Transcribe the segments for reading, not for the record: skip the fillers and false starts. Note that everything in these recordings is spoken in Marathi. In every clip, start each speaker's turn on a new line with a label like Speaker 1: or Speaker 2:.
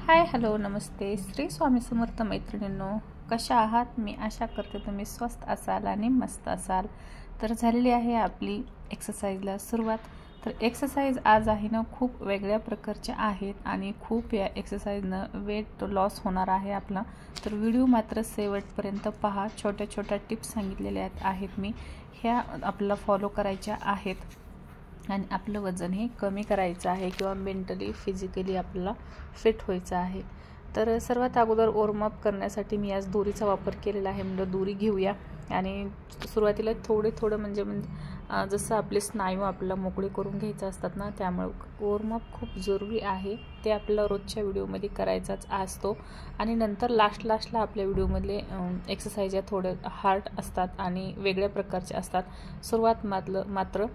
Speaker 1: हाय हॅलो नमस्ते श्री स्वामी समर्थ मैत्रिणींनो, कशा आहात? मी आशा करते तुम्ही स्वस्त असाल आणि मस्त असाल। तर झालेली आहे आपली एक्सरसाइजला सुरुवात। तर एक्सरसाइज आज आहे ना खूप वेगळ्या प्रकारच्या आहेत आणि खूप या एक्सरसाइजनं वेट लॉस होणार आहे आपला। तर व्हिडिओ मात्र शेवटपर्यंत पहा। छोट्या छोट्या टिप्स सांगितलेल्या आहेत मी, ह्या आपल्याला फॉलो करायच्या आहेत आणि आपलं वजन हे कमी करायचं आहे किंवा मेंटली फिजिकली आपल्याला फिट व्हायचं आहे। तर सर्वात अगोदर वॉर्मअप करण्यासाठी मी आज दोरीचा वापर केलेला आहे। म्हणजे दोरी घेऊया आणि सुरुवातीला थोडं म्हणजे जसं आपले स्नायू आपल्याला मोकळे करून घ्यायचे असतात ना, त्यामुळे वॉर्मअप खूप जरुरी आहे। ते आपल्याला रोजच्या व्हिडिओमध्ये करायचाच असतो आणि नंतर लास्टला आपल्या व्हिडिओमधले एक्सरसाइज या थोडे हार्ड असतात आणि वेगळ्या प्रकारचे असतात। सुरुवात मात्र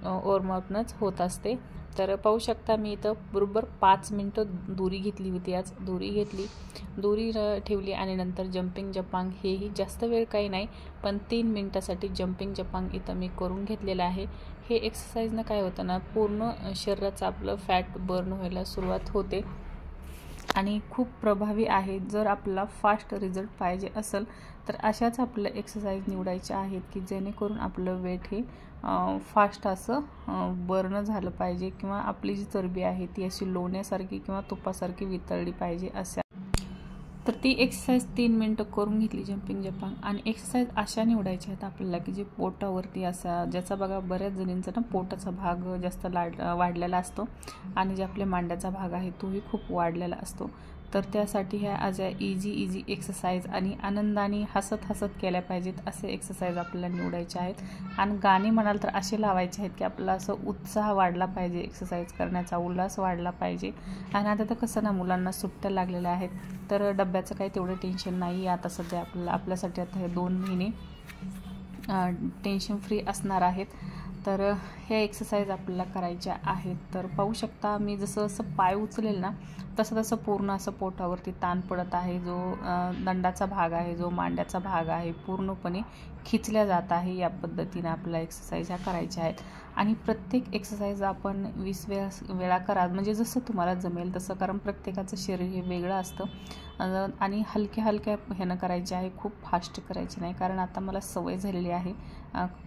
Speaker 1: वॉर्मअपनंच होत असते। तर पाहू शकता मी इथं बरोबर 5 मिनिटं दोरी घेतली होती। आज दोरी ठेवली आणि नंतर जंपिंग जपांग, हेही जास्त वेळ काही नाही पण 3 मिनिटासाठी जंपिंग जपांग इथं मी करून घेतलेलं आहे। हे एक्सरसाइजनं काय होतं ना, पूर्ण शरीराचं आपलं फॅट बर्न व्हायला सुरुवात होते आणि खूप प्रभावी आहे। जर आपल्याला फास्ट रिझल्ट पाहिजे असेल तर अशाच आपल्याला एक्सरसाइज निवडायच्या आहेत की जेणेकरून आपलं वेट हे फास्ट असं बर्न झालं पाहिजे किंवा आपली जी चरबी आहे ती अशी लोण्यासारखी किंवा तुपासारखी वितळली पाहिजे अशा। तर ती एक्सरसाइज 3 मिनिटं करून घेतली जंपिंग जपांग। आणि एक्सरसाइज अशा निवडायच्या आहेत आपल्याला की जे पोटावरती असा, ज्याचा बघा बऱ्याच जणींचा ना पोटाचा भाग जास्त वाढलेला असतो आणि जे आपल्या मांड्याचा भाग आहे तोही खूप वाढलेला असतो। तर त्यासाठी ह्या अशा इझी एक्सरसाइज आणि आनंदाने हसत केल्या पाहिजेत असे एक्सरसाइज आपल्याला निवडायचे आहेत। आणि गाणे म्हणाल तर असे लावायचे आहेत की आपल्याला असं उत्साह वाढला पाहिजे, एक्सरसाइज करण्याचा उल्हास वाढला पाहिजे। आणि आता तर कसं ना, मुलांना सुट्ट्या लागलेल्या आहेत तर डब्याचं काही तेवढं टेन्शन नाही आता सध्या आपल्यासाठी। आता हे 2 महिने टेन्शन फ्री असणार आहेत। तर हे एक्सरसाइज आपल्याला करायच्या आहेत। तर पाहू शकता मी जसं पाय उचलेल ना तसं पूर्ण असं पोटावरती ताण पडत आहे। जो दंडाचा भाग आहे, जो मांड्याचा भाग आहे, पूर्णपणे खिचल्या जात आहे। या पद्धतीने आपल्याला एक्सरसाइज ह्या करायच्या आहेत आणि प्रत्येक एक्सरसाइज आपण 20 वेळा करा, म्हणजे जसं तुम्हाला जमेल तसं, कारण प्रत्येकाचं शरीर हे वेगळं असतं आणि हलक्या ह्यानं करायचे आहे, खूप फास्ट करायचे नाही। कारण आता मला सवय झालेली आहे,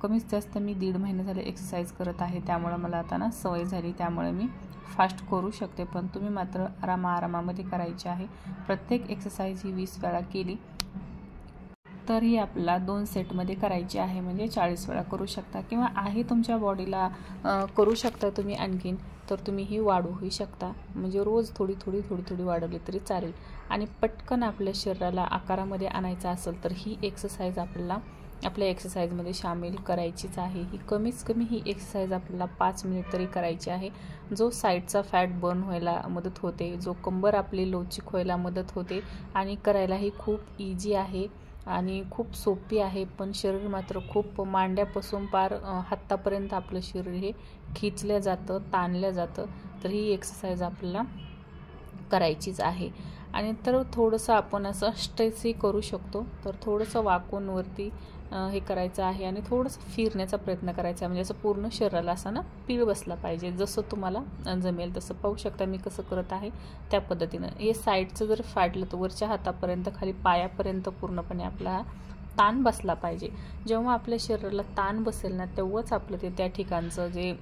Speaker 1: कमीत जास्त मी 1.5 महिने झाले एक्सरसाइज करत आहे, त्यामुळे मला आता ना सवय झाली, त्यामुळे मी फास्ट करू शकते। पण तुम्ही मात्र आरामामध्ये करायचे आहे। प्रत्येक एक्सरसाइज ही 20 वेळा केली तर ही आपल्याला 2 सेटमध्ये करायची आहे, म्हणजे 40 वेळा करू शकता किंवा आहे तुमच्या बॉडीला करू शकता तुम्ही आणखीन, तर तुम्ही ही वाढवूही शकता। म्हणजे रोज थोडी वाढवली तरी चालेल। आणि पटकन आपल्या शरीराला आकारामध्ये आणायचं असेल तर ही एक्सरसाइज आपल्याला आपल्या एक्सरसाइजमध्ये सामील करायचीच आहे। ही कमीत कमी ही एक्सरसाइज आपल्याला 5 मिनिट तरी करायची आहे। जो साईडचा फॅट बर्न व्हायला मदत होते, जो कंबर आपली लवचिक व्हायला मदत होते आणि करायलाही खूप इझी आहे आणि खूप सोपी आहे। पण शरीर मात्र खूप मांड्यापासून पार हातापर्यंत आपलं शरीर हे खिचलं जातं, ताणलं जातं। तर ही एक्सरसाइज आपल्याला करायचीच आहे। आणि तर थोडंसं आपण असं स्ट्रेचही करू शकतो। तर थोडंसं वाकून वरती हे करायचं आहे आणि थोडंसं फिरण्याचा प्रयत्न करायचा आहे, म्हणजे असं पूर्ण शरीराला असा ना पीळ बसला पाहिजे, जसं तुम्हाला जमेल तसं। पाहू शकता मी कसं करत आहे त्या पद्धतीनं। हे साईडचं जर फाडलं तर वरच्या हातापर्यंत खाली पायापर्यंत पूर्णपणे आपला ताण बसला पाहिजे। जेव्हा आपल्या शरीराला ताण बसेल ना तेव्हाच आपलं ते त्या ठिकाणचं जे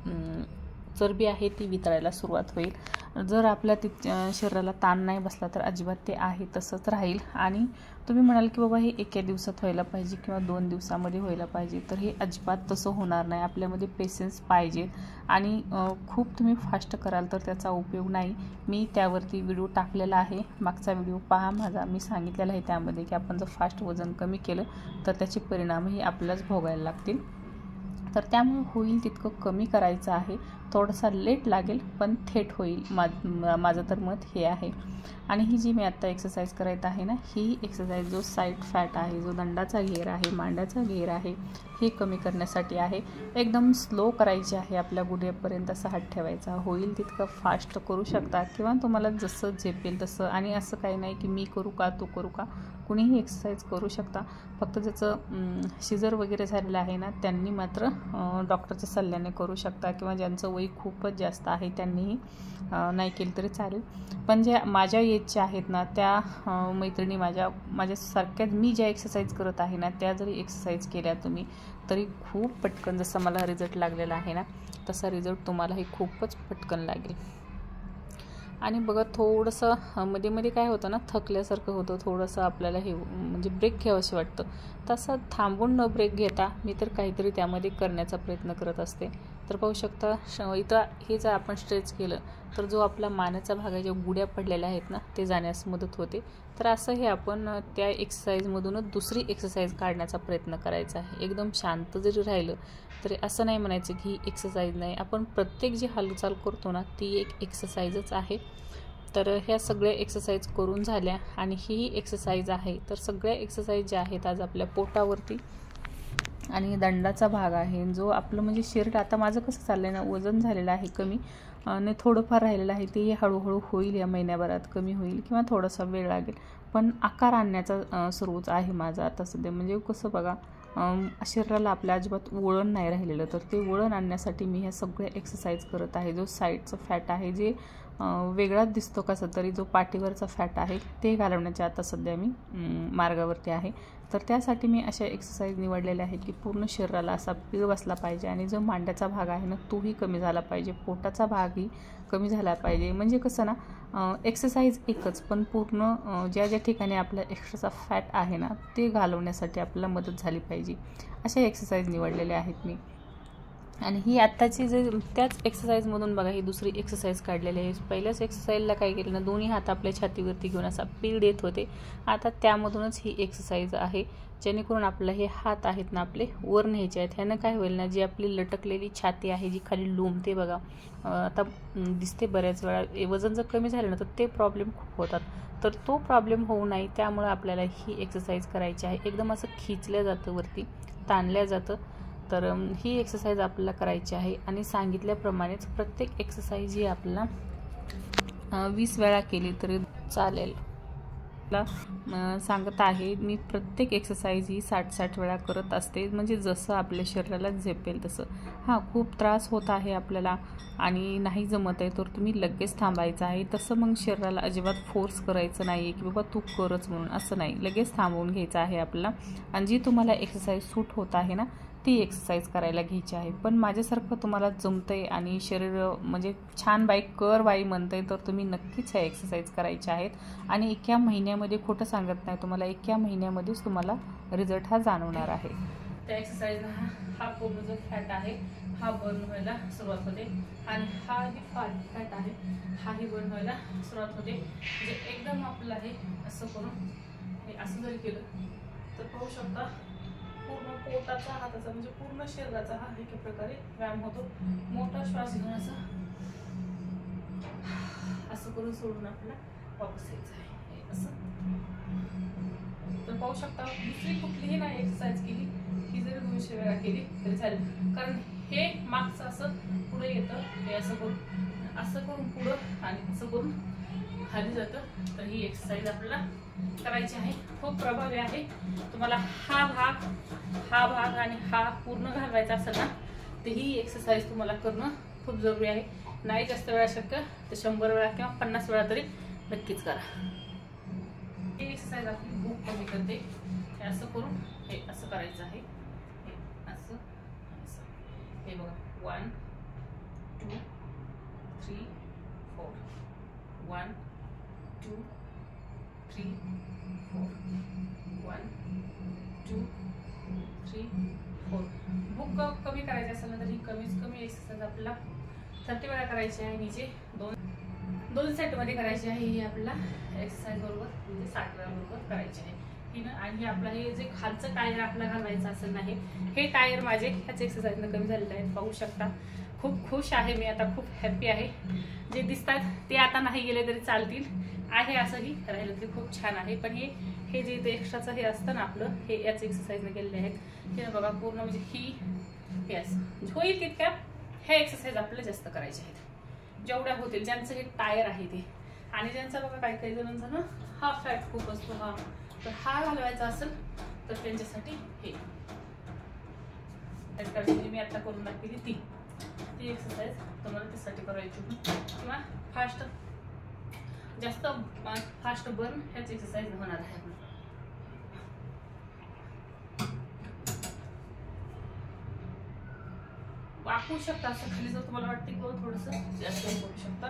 Speaker 1: चरबी आहे ती वितळायला सुरुवात होईल। जर आपल्या शरीराला ताण नाही बसला तर अजिबात ते आहे तसंच राहील। आणि तुम्ही म्हणाल की बाबा हे एका दिवसात व्हायला पाहिजे किंवा 2 दिवसामध्ये व्हायला पाहिजे, तर हे अजिबात तसं होणार नाही। आपल्यामध्ये पेशन्स पाहिजे आणि खूप तुम्ही फास्ट कराल तर त्याचा उपयोग नाही। मी त्यावरती व्हिडिओ टाकलेला आहे, मागचा व्हिडिओ पहा माझा, मी सांगितलेलं आहे त्यामध्ये की आपण जर फास्ट वजन कमी केलं तर त्याचे परिणामही आपल्यालाच भोगायला लागतील। तर त्यामुळे होईल तितकं कमी करायचं आहे। थोडासा लेट लागेल पण थेट होईल, माझं तर मत हे आहे। आणि ही जी मी आता एक्सरसाइज करत आहे ना, ही एक्सरसाइज जो साईड फॅट आहे, जो दंडाचा घेर आहे, मांड्याचा घेर आहे, हे कमी करण्यासाठी आहे। एकदम स्लो करायची आहे, आपल्या गुडघ्यापर्यंत असा हात ठेवायचा, होईल तितकं फास्ट करू शकता किंवा तुम्हाला जसं झेपेल तसं। आणि असं काही नाही की मी करू का तू करू का, कुणीही एक्सरसाइज करू शकता। फक्त ज्याचं शिजर वगैरे झालेलं आहे ना त्यांनी मात्र डॉक्टरच्या सल्ल्याने करू शकता किंवा ज्यांचं वय खूपच जास्त आहे, त्यांनीही नाही केलं तरी चालेल. पण ज्या माझ्या एजचे आहेत ना त्या मैत्रिणी माझ्यासारख्याच मी ज्या एक्सरसाइज करत आहे ना त्या जरी एक्सरसाइज केल्या तुम्ही तरी खूप पटकन जसं मला रिझल्ट लागलेला आहे ना तसा रिझल्ट तुम्हालाही खूपच पटकन लागेल. आणि बघा थोडंसं मध्ये मध्ये काय होतं ना थकल्यासारखं होतं, थोडंसं आपल्याला हे म्हणजे ब्रेक घ्यावंसं वाटतं. तसं थांबून न ब्रेक घेता मी तर काहीतरी त्यामध्ये करण्याचा प्रयत्न करत असते. तर पाहू शकता इथं हे जर आपण स्ट्रेच केलं तर जो आपला मानेचा भाग आहे, ज्या गुड्या पडलेल्या आहेत ना ते जाण्यास मदत होते. तर असं हे आपण त्या एक्सरसाइजमधूनच दुसरी एक्सरसाइज काढण्याचा प्रयत्न करायचा आहे. एकदम शांत जरी राहिलं तरी असं नाही म्हणायचं की ही एक्सरसाइज नाही, आपण प्रत्येक जी हालचाल करतो ना ती एक एक्सरसाइजच आहे. तर ह्या सगळ्या एक्सरसाइज करून झाल्या आणि ही एक्सरसाइज आहे. तर सगळ्या एक्सरसाइज ज्या आहेत आज आपल्या पोटावरती आणि दंडाचा भाग आहे जो आपलं म्हणजे शरीर आता माझं कसं चाललं आहे ना वजन झालेलं आहे कमी आणि थोडंफार राहिलेलं आहे, ते हळूहळू होईल, या महिन्याभरात कमी होईल किंवा थोडासा वेळ लागेल. पण आकार आणण्याचा सुरूच आहे माझा आता सध्या. म्हणजे कसं बघा शरीराला आपल्या अजिबात वळण नाही राहिलेलं, तर ते वळण आणण्यासाठी मी ह्या सगळ्या एक्सरसाइज करत आहे. जो साईडचं फॅट आहे जे वेगळाच दिसतो कसं तरी, जो पाठीवरचा फॅट आहे ते घालवण्याच्या आता सध्या मी मार्गावरती आहे. तर त्यासाठी मी अशा एक्सरसाइज निवडलेल्या आहेत की पूर्ण शरीराला असा पीळ बसला पाहिजे आणि जो मांड्याचा भाग आहे ना तोही कमी झाला पाहिजे, पोटाचा भागही कमी झाला पाहिजे. म्हणजे कसं ना एक्सरसाइज एकच पण पूर्ण ज्या ज्या ठिकाणी आपला एक्स्ट्राचा फॅट आहे ना ते घालवण्यासाठी आपल्याला मदत झाली पाहिजे. अशा एक्सरसाइज निवडलेल्या आहेत मी. आणि ही आत्ताची जे त्याच एक्सरसाइजमधून बघा ही दुसरी एक्सरसाइज काढलेली आहे. पहिल्याच एक्सरसाइजला काय केलं ना दोन्ही हात आपल्या छातीवरती घेऊन असा पीळ देत होते, आता त्यामधूनच ही एक्सरसाइज आहे जेणेकरून आपलं हे हात आहेत ना आपले वर न्यायचे आहेत. ह्यानं काय होईल ना जी आपली लटकलेली छाती आहे जी खाली लोंबते बघा आता दिसते बऱ्याच वेळा, वजन जर कमी झालं ना तर ते प्रॉब्लेम खूप होतात. तर तो प्रॉब्लेम होऊ नये त्यामुळे आपल्याला ही एक्सरसाइज करायची आहे. एकदम असं खिचल्या जातं वरती, ताणल्या जातं. तर ही एक्सरसाइज आपल्याला करायची आहे आणि सांगितल्याप्रमाणेच प्रत्येक एक्सरसाइज ही आपल्याला 20 वेळा केली तरी चालेल. सांगत आहे मी प्रत्येक एक्सरसाइज ही 60-60 वेळा करत असते, म्हणजे जसं आपल्या शरीराला झेपेल तसं. हां खूप त्रास होत आहे आपल्याला आणि नाही जमत आहे तर तुम्ही लगेच थांबायचं आहे. तसं मग शरीराला अजिबात फोर्स करायचं नाही आहे की बाबा तू करच म्हणून, असं नाही, लगेच थांबवून घ्यायचं आहे आपल्याला. आणि जी तुम्हाला एक्सरसाइज सूट होत आहे ना ती एक्सरसाइज करायला घ्यायची आहे. पण माझ्यासारखं तुम्हाला जमतंय आणि शरीर म्हणजे छान बाई कर बाई म्हणतंय तर तुम्ही नक्कीच ह्या एक्सरसाइज करायच्या आहेत. आणि एका महिन्यामध्ये, खोटं सांगत नाही तुम्हाला, एका महिन्यामध्येच तुम्हाला रिझल्ट हा जाणवणार आहे. त्या एक्सरसाइजला हा पूर्ण जो फॅट आहे हा बर्न व्हायला सुरुवात होते आणि हा जी फॅट आहे हाही बर्न व्हायला सुरुवात होते. म्हणजे एकदम आपलं आहे असं करून हे असं जरी केलं तर पाहू शकता पूर्ण पोटाचा हाताचा म्हणजे पूर्ण शरीराचा हा एका प्रकारे व्यायाम होतो. मोठा श्वास घेऊन असं करून सोडून आपल्याला वापस यायचं आहे असं. तर पाहू शकता दुसरी कुठलीही नाही एक्सरसाइज केली ही जरी 200 वेळा केली तरी चालेल, कारण हे मागचं असं पुढे येतं, हे असं करून पुढं आणि असं करून खाली जातं. तर ही एक्सरसाइज आपल्याला करायची आहे, खूप प्रभावी आहे. तुम्हाला हा भाग आणि हा पूर्ण घालवायचा असेल ना तर ही एक्सरसाइज तुम्हाला करणं खूप जरुरी आहे. नाही जास्त वेळा शक्य तर 100 वेळा किंवा 50 वेळा तरी नक्कीच करा. ही एक्सरसाइज आपली भूक कमी करते. हे असं करून हे असं करायचं आहे, हे असं असं. हे बघा 1 2 3 4 1 2 3 4 1 2 3 4. भूक कमी करायची असेल ना तर ही कमीत कमी एक्सरसाइज आपल्याला 30 वेळा करायची आहे. नीचे दोन सेटमध्ये करायची आहे. ही आपल्याला एक्सरसाइज बरोबर म्हणजे 60 वेळा बरोबर करायची आहे ही ना. आणि आपला हे जे खालचं टायर आपला घालवायचं असेल नाही, हे टायर माझे ह्याच एक्सरसाइजनं कमी झालेलं आहे. पाहू शकता खूप खुश आहे मी आता, खूप हॅप्पी आहे. जे दिसतात ते आता नाही गेले तरी चालतील आहे, असंही राहिलं तरी खूप छान आहे. पण हे जे एक्स्ट्राचं हे असतं ना आपलं, हे याच एक्सरसाइजने केलेले आहेत. हे बघा पूर्ण म्हणजे ही हे असं होईल तितक्या ह्या एक्सरसाइज आपल्याला जास्त करायच्या आहेत, जेवढ्या होतील. ज्यांचं हे टायर आहे ते, आणि ज्यांचा बघा काही जणांचा ना हा फॅट खूप असतो, हा तर हा घालवायचा असेल तर त्यांच्यासाठी हे मी आता करून दाखवली ती ती एक्सरसाइज तुम्हाला त्यासाठी करायची किंवा जास्त फास्ट बर्न ह्याच एक्सरसाइज होणार आहे. वाकू शकता असं खाली जर तुम्हाला वाटते किंवा थोडंसं जास्त करू शकता.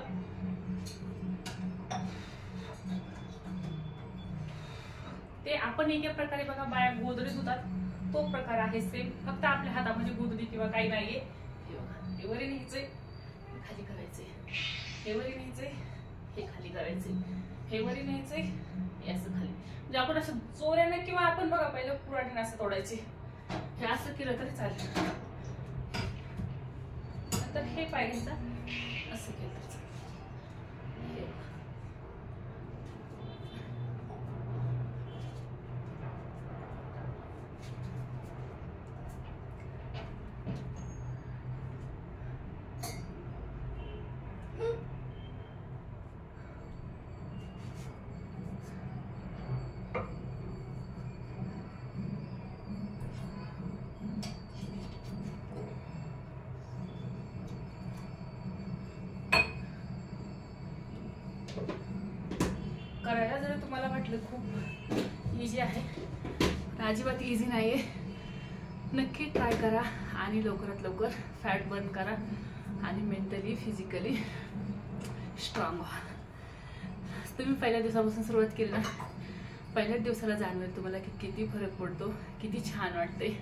Speaker 1: ते आपण एका प्रकारे बघा बाया गोदडी धुतात तो प्रकार आहे सेम, फक्त आपल्या हातामध्ये गोदडी किंवा काही नाहीये. हे वरी न्यायचंय, खाली करायचंय, हे वरी न्यायचंय, हे खाली करायचंय, हे वरी न्यायचंय, हे असं खाली. म्हणजे आपण असं जोऱ्याने किंवा आपण बघा पहिलं कुऱ्हाडीने असं तोडायचे, हे असं केलं तरी चालेल. नंतर हे पायरीचं असं केलं तरी चालेल. करायला जर तुम्हाला वाटलं खूप इझी आहे, अजिबात इझी नाहीये. नक्की ट्राय करा आणि लवकरात लवकर फॅट बर्न करा आणि मेंटली फिजिकली स्ट्रॉंग व्हा. तुम्ही पहिल्या दिवसापासून सुरुवात केली ना, पहिल्याच दिवसाला जाणवेल तुम्हाला की किती फरक पडतो, किती छान वाटते.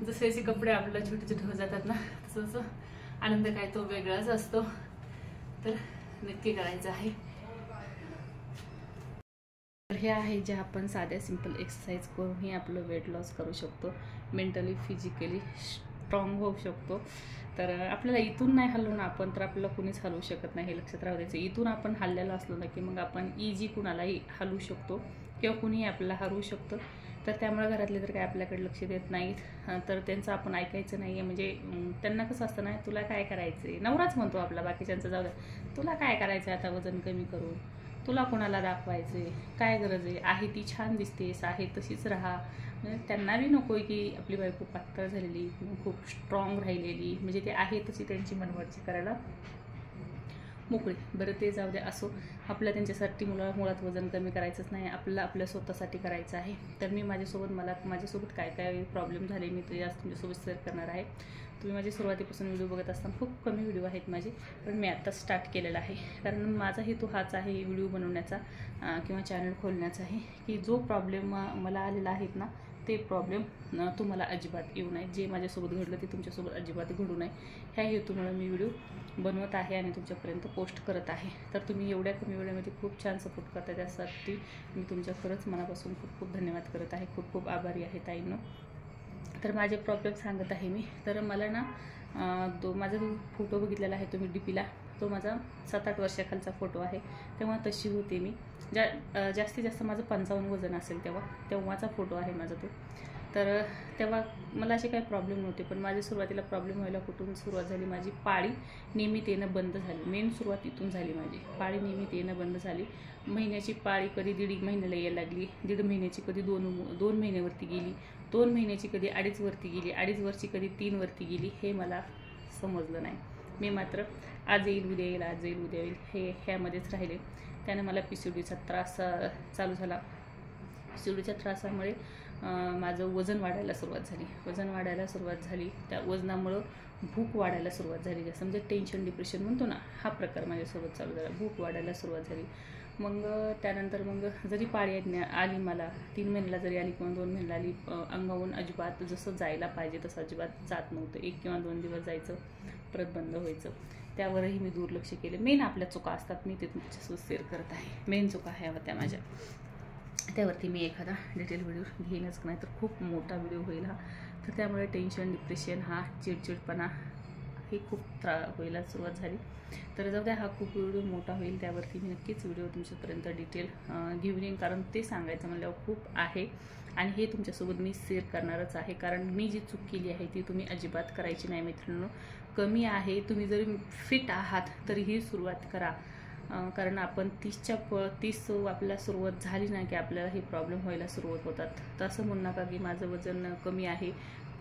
Speaker 1: जसे जसे कपडे आपल्याला छोटे छोटे होत जातात ना, तसं तसं आनंद काय तो वेगळाच असतो. तर नक्की करायचं आहे. तर हे आहे जे आपण साध्या सिंपल एक्सरसाइज करूनही आपलं वेट लॉस करू शकतो, मेंटली फिजिकली स्ट्रॉंग होऊ शकतो. तर आपल्याला इथून नाही हलवून आपण तर आपल्याला कुणीच हलवू शकत नाही, हे लक्षात राहू द्यायचं. इथून आपण हललेलो असलो ना की मग आपण इझी कुणालाही हलवू शकतो किंवा कुणीही आपल्याला हरवू शकतं. तर त्यामुळे घरातले तर काय आपल्याकडे लक्ष देत नाहीत, तर त्यांचं आपण ऐकायचं नाही आहे. म्हणजे त्यांना कसं असतं ना, तुला काय करायचं आहे, नवराच म्हणतो आपला, बाकीच्यांचं जाऊ द्या, तुला काय करायचं आहे आता वजन कमी करून, तुला कोणाला दाखवायचे, काय गरज आहे ती छान दिसतेस, आहे तशीच राहा. म्हणजे त्यांना बी नको आहे की आपली बायको पातळ झालेली खूप स्ट्रॉंग राहिलेली, म्हणजे ते आहे तशी त्यांची मनवडची करायला मोकळी. बरं ते जाऊ द्या, असो. आपल्या त्यांच्यासाठी मुळात वजन कमी करायचंच नाही, आपल्या स्वतःसाठी करायचं आहे. तर मी माझ्यासोबत काय काय प्रॉब्लेम झाले मी तुमच्यासोबत शेअर करणार आहे. तुम्ही माझी सुरुवातीपासून व्हिडिओ बघत असताना खूप कमी व्हिडिओ आहेत माझे, पण मी आत्ता स्टार्ट केलेला आहे. कारण माझा हेतू हाच आहे व्हिडिओ बनवण्याचा किंवा चॅनल खोलण्याचा आहे की जो प्रॉब्लेम मला आलेला आहेत ना, ते प्रॉब्लेम तुम्हाला अजिबात येऊ नये. जे माझ्यासोबत घडलं ते तुमच्यासोबत अजिबात घडू नये, ह्या हेतूमुळे मी व्हिडिओ बनवत आहे आणि तुमच्यापर्यंत पोस्ट करत आहे. तर तुम्ही एवढ्या कमी वेळेमध्ये खूप छान सपोर्ट करता, त्यासाठी मी तुमच्या खरंच मनापासून खूप खूप धन्यवाद करत आहे. खूप खूप आभारी आहे ताईंनो. तर माझे प्रॉब्लेम सांगत आहे मी. तर मला ना माझा जो फोटो बघितलेला आहे तुम्ही डीपीला, तो माझा 7-8 वर्षाखालचा फोटो आहे. तेव्हा तशी होते मी, जास्तीत जास्त माझं 55 वजन असेल तेव्हाचा फोटो आहे माझा तो. तर तेव्हा मला असे काही प्रॉब्लेम नव्हते, पण माझी सुरुवातीला प्रॉब्लेम व्हायला कुठून सुरुवात झाली, माझी पाळी नियमित येणं बंद झाली. मेन सुरुवात इथून झाली, माझी पाळी नियमित येणं बंद झाली. महिन्याची पाळी कधी 1.5 महिन्याला यायला लागली, 1.5 महिन्याची कधी 2 महिन्यावरती गेली, 2 महिन्याची कधी 2.5 वरती गेली, 2.5 वर्षी कधी 3 वरती गेली. हे मला समजलं नाही. मी मात्र आज येईल उद्या येईल, आज येईल उद्या येईल ह्यामध्येच राहिले. त्याने मला PCODचा त्रास चालू झाला. PCODच्या त्रासामुळे माझं वजन वाढायला सुरुवात झाली. त्या वजनामुळं भूक वाढायला सुरुवात झाली. जास्त म्हणजे टेन्शन डिप्रेशन म्हणतो ना, हा प्रकार माझ्यासोबत चालू झाला. भूक वाढायला सुरुवात झाली. मग त्यानंतर जरी पाळी आली मला 3 महिन्याला जरी आली किंवा 2 महिन्याला आली, अंगावरून अजिबात जसं जायला पाहिजे तसं अजिबात जात नव्हतं. 1 किंवा 2 दिवस जायचं, परत बंद व्हायचं. त्यावरही मी दुर्लक्ष केले. मेन आपल्या चुका असतात, मी ते तुमच्यासोबत शेअर करत आहे. मेन चुका ह्या होत्या माझ्या. त्यावरती मी एखादा डिटेल व्हिडिओ घेईनच, नाही तर खूप मोठा व्हिडिओ होईल हा. तर त्यामुळे टेन्शन डिप्रेशन, हा चिडचिडपणा हे खूप व्हायला सुरुवात झाली. तर जाऊ द्या, हा खूप व्हिडिओ मोठा होईल, त्यावरती मी नक्कीच व्हिडिओ तुमच्यापर्यंत डिटेल घेऊन येईन. कारण ते सांगायचं म्हणल्यावर खूप आहे आणि हे तुमच्यासोबत मी शेअर करणारच आहे. कारण मी जी चूक केली आहे ती तुम्ही अजिबात करायची नाही मित्रांनो. कमी आहे, तुम्ही जरी फिट आहात तरीही सुरुवात करा. कारण आपण 30 आपल्याला सुरुवात झाली ना की आपल्याला हे प्रॉब्लेम व्हायला सुरुवात होतात. तर असं म्हणू नका की माझं वजन कमी आहे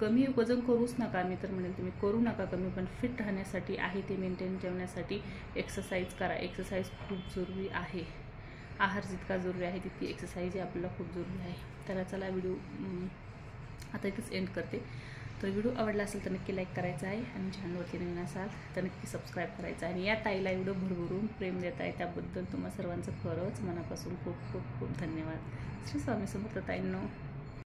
Speaker 1: कमी वजन करूच नका, मी तर म्हणेल तुम्ही करू नका कमी, पण फिट राहण्यासाठी आहे ते मेंटेन ठेवण्यासाठी एक्सरसाइज करा. एक्सरसाइज खूप जरुरी आहे. आहार जितका जरुरी आहे तितकी एक्सरसाइज ही आपल्याला खूप जरुरी आहे. तर चला व्हिडिओ आता इथंच एंड करते. तर व्हिडिओ आवडला असेल तर नक्की लाईक करायचा आहे आणि चॅनलवरती नवीन असाल तर नक्की सबस्क्राईब करायचं आहे. आणि या ताईला एवढं भरभरून प्रेम देत आहे त्याबद्दल तुम्हा सर्वांचं खरंच मनापासून खूप खूप खूप धन्यवाद. श्री स्वामी समर्थ ताईंनो.